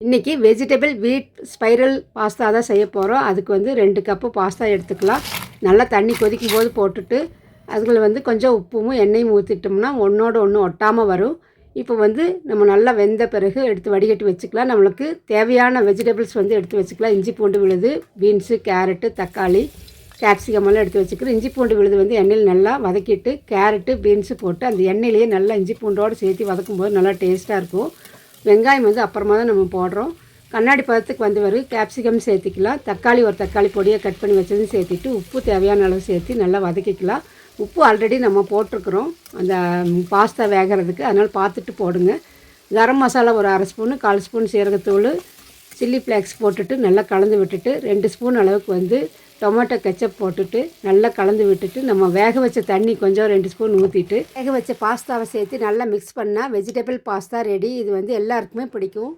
இன்றைக்கி வெஜிடபிள் வீட் spiral pasta தான் செய்ய போகிறோம். அதுக்கு வந்து 2 கப்பு பாஸ்தா எடுத்துக்கலாம். நல்லா தண்ணி கொதிக்கும் போது போட்டுட்டு அதுக்குள்ள கொஞ்சம் உப்பும் எண்ணெயும் ஊற்றிட்டோம்னா ஒன்றோடு ஒன்று ஒட்டாமல் வரும். இப்போ நம்ம நல்லா வெந்த பிறகு எடுத்து வடிகட்டி வச்சுக்கலாம். நம்மளுக்கு தேவையான வெஜிடபிள்ஸ் எடுத்து வச்சுக்கலாம். இஞ்சி பூண்டு விழுது, பீன்ஸு, கேரட்டு, தக்காளி, கேப்சிகம் எல்லாம் எடுத்து வச்சுக்கிறோம். இஞ்சி பூண்டு விழுது எண்ணெயில் நல்லா வதக்கிட்டு கேரட்டு, பீன்ஸு போட்டு அந்த எண்ணெயிலேயே நல்லா இஞ்சி பூண்டோடு சேர்த்து வதக்கும்போது நல்லா டேஸ்ட்டாக இருக்கும். வெங்காயம் அப்புறமா தான் நம்ம போடுறோம். கண்ணாடி பதத்துக்கு வரும். கேப்சிகம் சேர்த்திக்கலாம். தக்காளி ஒரு தக்காளி பொடியை கட் பண்ணி வச்சதும் சேர்த்திட்டு உப்பு தேவையான அளவு சேர்த்து நல்லா வதக்கிக்கலாம். உப்பு ஆல்ரெடி நம்ம போட்டிருக்கிறோம் அந்த பாஸ்தா வேகிறதுக்கு, அதனால் பார்த்துட்டு போடுங்க. கரம் மசாலா ஒரு 1/2 ஸ்பூனு, 1/4 ஸ்பூன் சீரகத்தூள், சில்லி ஃப்ளேக்ஸ் போட்டுட்டு நல்லா கலந்து விட்டுட்டு 2 ஸ்பூன் அளவுக்கு டொமேட்டோ கெச்சப் போட்டுட்டு நல்லா கலந்து விட்டுட்டு நம்ம வேக வச்ச தண்ணி கொஞ்சம் 2 ஸ்பூன் ஊற்றிட்டு வேக வச்ச பாஸ்தாவை சேர்த்து நல்லா மிக்ஸ் பண்ணால் வெஜிடபிள் பாஸ்தா ரெடி. இது எல்லாருக்குமே பிடிக்கும்.